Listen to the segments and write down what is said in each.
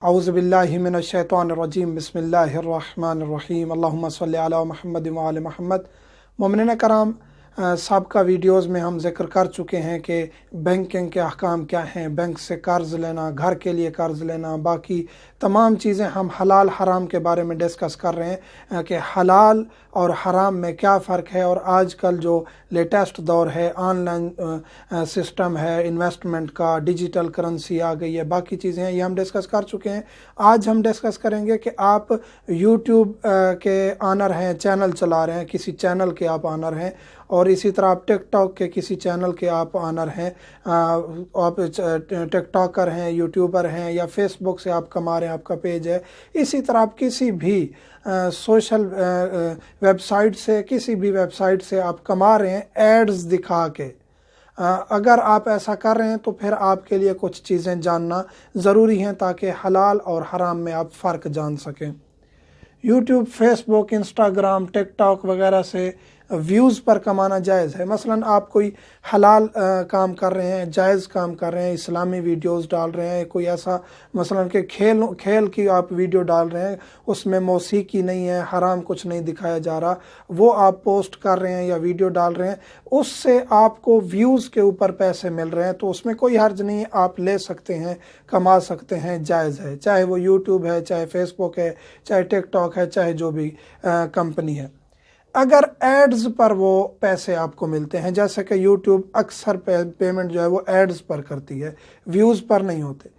औज़ुबिल्लाहि मिनश्शैतानिर्रजीम बिस्मिल्लाहिर्रहमानिर्रहीम अल्लाहुम्मा सल्लि अला मुहम्मद व आले मुहम्मद। मोमिनीन कराम, साबका वीडियोज़ में हम जिक्र कर चुके हैं कि बैंकिंग के अहकाम क्या हैं, बैंक से कर्ज़ लेना, घर के लिए कर्ज़ लेना, बाकी तमाम चीज़ें हम हलाल हराम के बारे में डिस्कस कर रहे हैं कि हलाल और हराम में क्या फ़र्क है। और आजकल जो लेटेस्ट दौर है, ऑनलाइन सिस्टम है इन्वेस्टमेंट का, डिजिटल करेंसी आ गई है, बाकी चीज़ें हैं, ये हम डिस्कस कर चुके हैं। आज हम डिस्कस करेंगे कि आप यूट्यूब के ऑनर हैं, चैनल चला रहे हैं, किसी चैनल के आप ऑनर हैं, और इसी तरह आप टिकटॉक के किसी चैनल के आप ऑनर हैं, आप टिकटॉकर हैं, यूट्यूबर हैं, या फेसबुक से आप कमा रहे हैं, आपका पेज है। इसी तरह आप किसी भी सोशल वेबसाइट से, किसी भी वेबसाइट से आप कमा रहे हैं एड्स दिखा के। अगर आप ऐसा कर रहे हैं तो फिर आपके लिए कुछ चीज़ें जानना ज़रूरी हैं ताकि हलाल और हराम में आप फ़र्क जान सकें। यूट्यूब, फेसबुक, इंस्टाग्राम, टिकटॉक वगैरह से व्यूज़ पर कमाना जायज़ है। मसलन आप कोई हलाल काम कर रहे हैं, जायज़ काम कर रहे हैं, इस्लामी वीडियोस डाल रहे हैं, कोई ऐसा मसलन कि खेल की आप वीडियो डाल रहे हैं, उसमें मौसीकी नहीं है, हराम कुछ नहीं दिखाया जा रहा, वो आप पोस्ट कर रहे हैं या वीडियो डाल रहे हैं, उससे आपको व्यूज़ के ऊपर पैसे मिल रहे हैं, तो उसमें कोई हर्ज नहीं, आप ले सकते हैं, कमा सकते हैं, जायज़ है। चाहे वो यूट्यूब है, चाहे फेसबुक है, चाहे टिकटॉक है, चाहे जो भी कंपनी है। अगर एड्स पर वो पैसे आपको मिलते हैं, जैसे कि यूट्यूब अक्सर पेमेंट जो है वो एड्स पर करती है, व्यूज़ पर नहीं होते।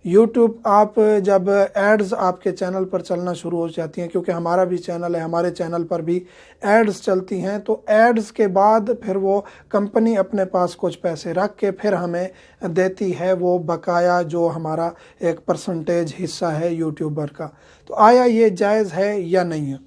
यूट्यूब आप जब एड्स आपके चैनल पर चलना शुरू हो जाती हैं, क्योंकि हमारा भी चैनल है, हमारे चैनल पर भी एड्स चलती हैं, तो एड्स के बाद फिर वो कंपनी अपने पास कुछ पैसे रख के फिर हमें देती है वो बकाया, जो हमारा एक परसेंटेज हिस्सा है यूट्यूबर का। तो आया ये जायज़ है या नहीं है?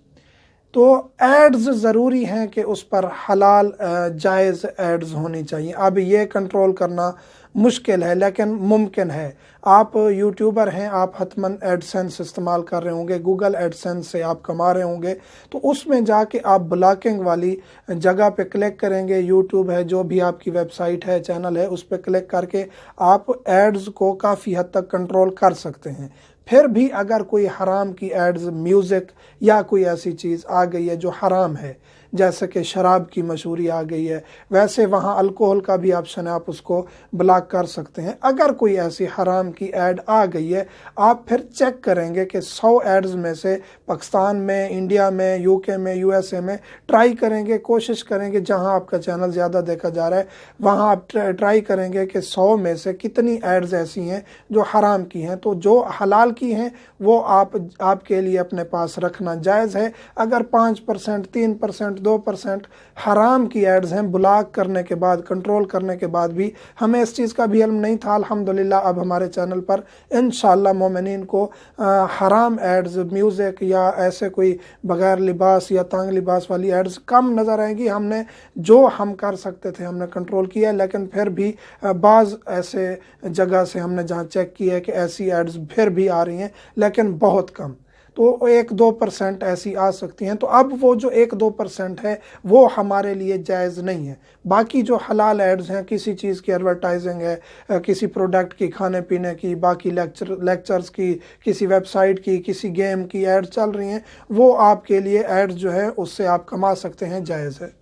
तो एड्स ज़रूरी हैं कि उस पर हलाल जायज़ एड्स होनी चाहिए। अब ये कंट्रोल करना मुश्किल है लेकिन मुमकिन है। आप यूट्यूबर हैं, आप हतमन एडसेंस इस्तेमाल कर रहे होंगे, गूगल एडसेंस से आप कमा रहे होंगे, तो उसमें जाके आप ब्लॉकिंग वाली जगह पे क्लिक करेंगे। यूट्यूब है, जो भी आपकी वेबसाइट है, चैनल है, उस पर क्लिक करके आप एड्स को काफ़ी हद तक कंट्रोल कर सकते हैं। फिर भी अगर कोई हराम की एड्स, म्यूज़िक या कोई ऐसी चीज़ आ गई है जो हराम है, जैसे कि शराब की मशहूरी आ गई है, वैसे वहाँ अल्कोहल का भी ऑप्शन है, आप उसको ब्लॉक कर सकते हैं। अगर कोई ऐसी हराम की ऐड आ गई है, आप फिर चेक करेंगे कि 100 एड्स में से पाकिस्तान में, इंडिया में, यूके में, यूएसए में ट्राई करेंगे, कोशिश करेंगे जहाँ आपका चैनल ज़्यादा देखा जा रहा है वहाँ आप ट्राई करेंगे कि 100 में से कितनी एड्स ऐसी हैं जो हराम की हैं। तो जो हलाल की हैं वो आपके लिए अपने पास रखना जायज़ है। अगर 5%, 3%, 2% हराम की एड्स हैं, ब्लॉक करने के बाद, कंट्रोल करने के बाद भी हमें इस चीज़ का भी इल्म नहीं था, अल्हम्दुलिल्लाह अब हमारे चैनल पर इंशाअल्लाह मोमिनीन को हराम एड्स, म्यूज़िक या ऐसे कोई बगैर लिबास या तंग लिबास वाली एड्स कम नज़र आएंगी। हमने जो हम कर सकते थे हमने कंट्रोल किया, लेकिन फिर भी बाज़ ऐसे जगह से हमने जहाँ चेक किया है कि ऐसी एड्स फिर भी आ रही हैं, लेकिन बहुत कम, तो 1-2% ऐसी आ सकती हैं। तो अब वो जो 1-2% है वो हमारे लिए जायज़ नहीं है। बाकी जो हलाल एड्स हैं, किसी चीज़ की एडवर्टाइजिंग है, किसी प्रोडक्ट की, खाने पीने की, बाकी लेक्चर्स की, किसी वेबसाइट की, किसी गेम की एड्स चल रही हैं, वो आपके लिए एड्स जो है उससे आप कमा सकते हैं, जायज़ है।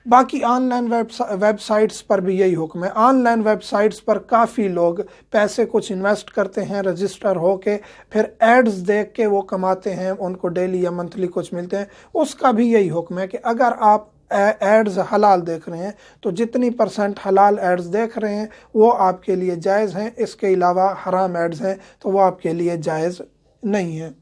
बाकी ऑनलाइन वेबसाइट्स पर भी यही हुक्म है। ऑनलाइन वेबसाइट्स पर काफ़ी लोग पैसे कुछ इन्वेस्ट करते हैं, रजिस्टर हो के फिर एड्स देख के वो कमाते हैं, उनको डेली या मंथली कुछ मिलते हैं। उसका भी यही हुक्म है कि अगर आप एड्स हलाल देख रहे हैं तो जितनी % हलाल एड्स देख रहे हैं वो आपके लिए जायज़ हैं, इसके अलावा हराम एड्स हैं तो वो आपके लिए जायज़ नहीं है।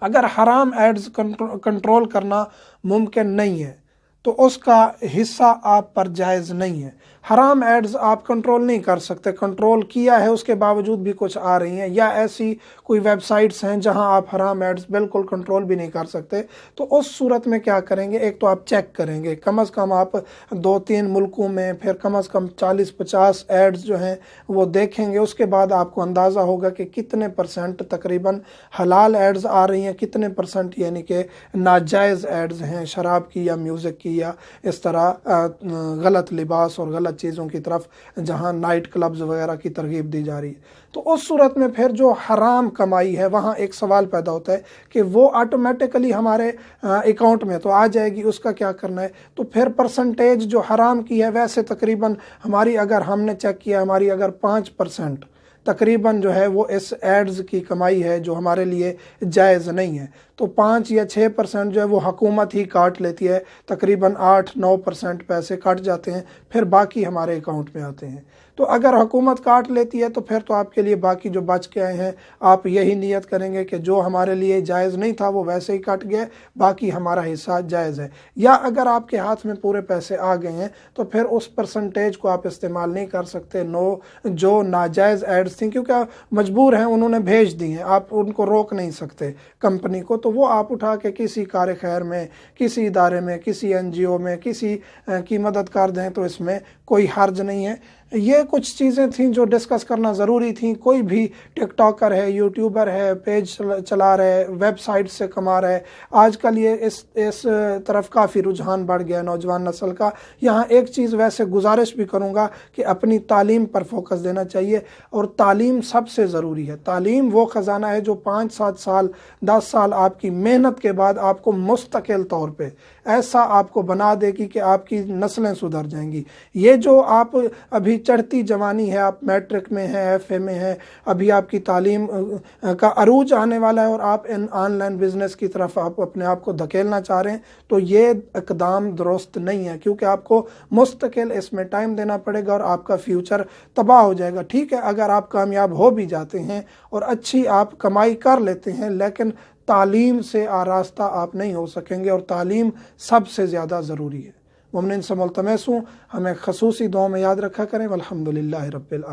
अगर हराम एड्स कंट्रोल करना मुमकिन नहीं है तो उसका हिस्सा आप पर जायज़ नहीं है। हराम एड्स आप कंट्रोल नहीं कर सकते, कंट्रोल किया है उसके बावजूद भी कुछ आ रही हैं, या ऐसी कोई वेबसाइट्स हैं जहां आप हराम एड्स बिल्कुल कंट्रोल भी नहीं कर सकते। तो उस सूरत में क्या करेंगे, एक तो आप चेक करेंगे, कम से कम आप 2-3 मुल्कों में फिर कम से कम 40-50 एड्स जो हैं वो देखेंगे। उसके बाद आपको अंदाज़ा होगा कि कितने % तकरीबन हलाल एड्स आ रही हैं, कितने % यानी कि नाजायज़ एड्स हैं, शराब की या म्यूज़िक की या इस तरह गलत लिबास और गलत چیزوں کی طرف جہاں نائٹ کلبز وغیرہ کی ترغیب دی جا رہی ہے۔ تو اس صورت میں پھر جو حرام کمائی ہے وہاں ایک سوال پیدا ہوتا ہے کہ وہ آٹومیٹکلی ہمارے اکاؤنٹ میں تو آ جائے گی، اس کا کیا کرنا ہے؟ تو پھر پرسنٹیج جو حرام کی ہے ویسے تقریباً ہماری اگر ہم نے چیک کیا ہماری اگر 5% تقریباً جو ہے وہ اس ایڈز کی کمائی ہے جو ہمارے لیے جائز نہیں ہے، تو 5 یا 6% جو ہے وہ حکومت ہی کاٹ لیتی ہے، تقریباً 8-9% پیسے کٹ جاتے ہیں، پھر باقی ہمارے اکاؤنٹ میں آتے ہیں۔ تو اگر حکومت کاٹ لیتی ہے تو پھر تو آپ کے لیے باقی جو بچ کے آئے ہیں آپ یہی نیت کریں گے کہ جو ہمارے لیے جائز نہیں تھا وہ ویسے ہی کٹ گیا، باقی ہمارا حصہ جائز ہے۔ یا اگر آپ کے ہاتھ میں پورے پیسے آ گئے ہیں تو پھر اس پرسنٹیج کو آپ استعمال نہیں کر سکتے جو ناجائز ایڈز تھیں، کیونکہ مجبور ہیں، انہوں نے بھیج دی ہیں، آپ ان کو روک نہیں سکتے کمپنی کو، تو وہ آپ اٹھا کے کسی کار خیر میں، کسی ادارے میں، کسی NGO میں، کسی کی مدد کر دیں تو اس میں کوئی حرج نہیں ہے۔ یہ کچھ چیزیں تھیں جو ڈسکس کرنا ضروری تھیں۔ کوئی بھی ٹک ٹاکر ہے، یوٹیوبر ہے، پیج چلا رہا ہے، ویب سائٹ سے کما رہا ہے، آج کل یہ اس طرف کافی رجحان بڑھ گیا نوجوان نسل کا۔ یہاں ایک چیز ویسے گزارش بھی کروں گا کہ اپنی تعلیم پر فوکس دینا چاہیے، اور تعلیم سب سے ضروری ہے۔ تعلیم وہ خزانہ ہے جو 5-7 سال 10 سال آپ کی محنت کے بعد آپ کو مستقل طور پہ ایسا آپ کو بنا دے گی کہ آپ کی نسلیں سدھر جائیں گی۔ یہ جو آپ ابھی چڑھتی جوانی ہے، آپ میٹرک میں ہیں، FA میں ہیں، ابھی آپ کی تعلیم کا عروج آنے والا ہے اور آپ آن لائن بزنس کی طرف آپ اپنے آپ کو دھکیلنا چاہ رہے ہیں، تو یہ اقدام درست نہیں ہے، کیونکہ آپ کو مستقل اس میں ٹائم دینا پڑے گا اور آپ کا فیوچر تباہ ہو جائے گا۔ ٹھیک ہے اگر آپ کامیاب ہو بھی جاتے ہیں اور اچھی آپ کمائی کر لیتے ہیں، لیکن تعلیم سے آراستہ آپ نہیں ہو سکیں گے، اور تعلیم سب سے زیادہ ضروری ہے۔ مومنین سے ملتمس ہوں ہمیں خصوصی دعاؤں میں یاد رکھا کریں۔ والحمدللہ رب العالمین۔